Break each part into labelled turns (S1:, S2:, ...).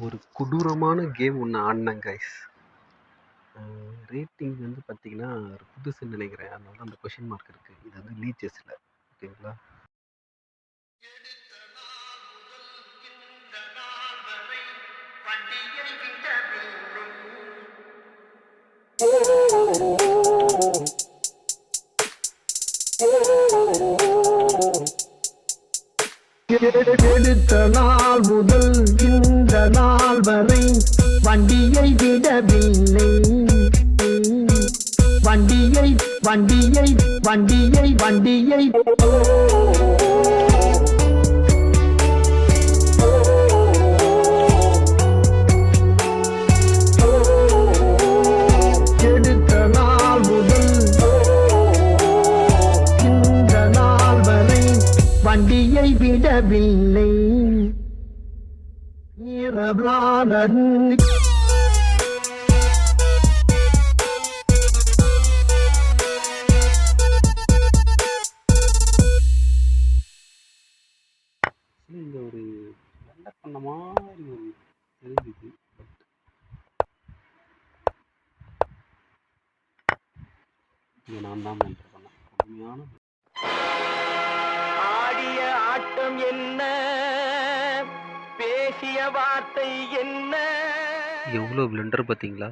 S1: ஒரு கொடூரமான கேம் ஒன்று ஆடினேன் கைஸ். ரேட்டிங் வந்து பார்த்தீங்கன்னா ஒரு புதுசுன்னு நினைக்கிறேன். அதனால தான் அந்த கொஷின் மார்க் இருக்குது. இது வந்து லீச்சஸில் ஓகேங்களா.
S2: எடுத்த நாள் முதல் இந்த நாள் வரை வண்டியை விடவில்லை. வண்டியை வண்டியை வண்டியை வண்டியை எடுத்த நாள் முதல் இந்த நாள் வரை வண்டியை விடவில்லை. இரவாளன்
S1: இந்த ஒரு நல்ல பண்ண மாதிரி ஒரு தெரிஞ்சுது. இங்கே நான் தான் என்டர் பண்ணேன். கடுமையான
S2: ஆடிய ஆட்டம் என்ன, பேசிய வார்த்தை என்ன.
S1: எவ்வளோ பிளண்டர் பார்த்தீங்களா.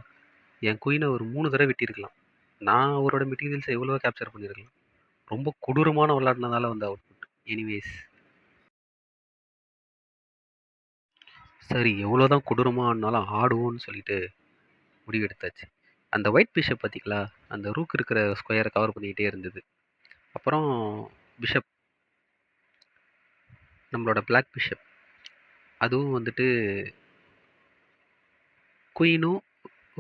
S1: என் குயினை ஒரு 3 தடவை வெட்டியிருக்கலாம். நான் அவரோட மெட்டீரியல்ஸை எவ்வளோ கேப்சர் பண்ணியிருக்கலாம். ரொம்ப கொடூரமான விளையாடினதால வந்த அவுட்புட். எனிவேஸ் சரி, எவ்வளோதான் கொடூரமாக ஆடினாலும் ஆடுவோன்னு சொல்லிட்டு முடிவெடுத்தாச்சு. அந்த ஒயிட் பிஷப் பார்த்தீங்களா, அந்த ரூக் இருக்கிற ஸ்கொயரை கவர் பண்ணிக்கிட்டே இருந்தது. அப்புறம் பிஷப், நம்மளோட பிளாக் பிஷப், அதுவும் வந்துட்டு குயினும்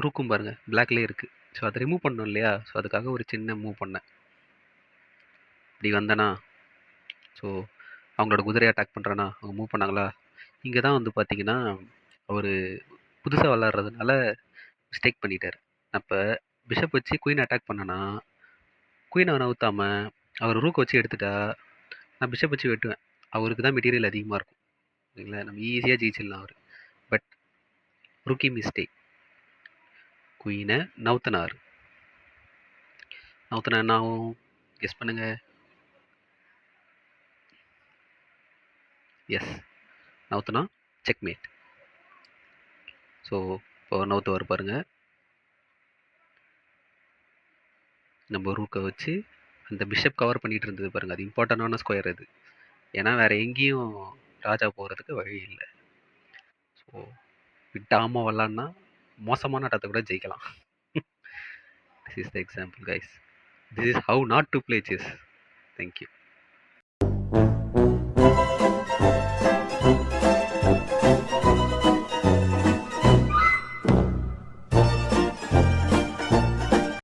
S1: ரூக்கும் பாருங்க பிளாக்லேயே இருக்குது. ஸோ அதை ரிமூவ் பண்ணணும் இல்லையா. ஸோ அதுக்காக ஒரு சின்ன மூவ் பண்ணேன். இப்படி வந்தேனா, ஸோ அவங்களோட குதிரையை அட்டாக் பண்ணுறேன்னா அவங்க மூவ் பண்ணாங்களா. இங்கே தான் வந்து பார்த்தீங்கன்னா அவர் புதுசாக விளாட்றதுனால மிஸ்டேக் பண்ணிட்டார். அப்போ பிஷப் வச்சு குயின் அட்டாக் பண்ணனா, குயினை நவுத்தாமல் அவர் ரூக்கை வச்சு எடுத்துட்டா நான் பிஷப் வச்சு வெட்டுவேன். அவருக்கு தான் மெட்டீரியல் அதிகமாக இருக்கும் சரிங்களா. நம்ம ஈஸியாக ஜெயிச்சிடலாம் அவர். But rookie mistake. குயினை நவுத்தினார். நவுத்தினா என்ன ஆகும் கெஸ் பண்ணுங்க. S, நவுத்தினா checkmate. ஸோ இப்போ நவுத்துவார் பாருங்க. நம்ம ரூக்கை வச்சு அந்த பிஷப் கவர் பண்ணிட்டு இருந்தது பாருங்க. அது இம்பார்ட்டண்டான ஸ்கொயர் அது. ஏன்னா வேற எங்கேயும் ராஜா போகிறதுக்கு வழி இல்லை. ஸோ விட்டாமல் விளாட்னா மோசமான ஆட்டத்தை கூட ஜெயிக்கலாம். This is the example guys. This is how not to play chess. Thank you.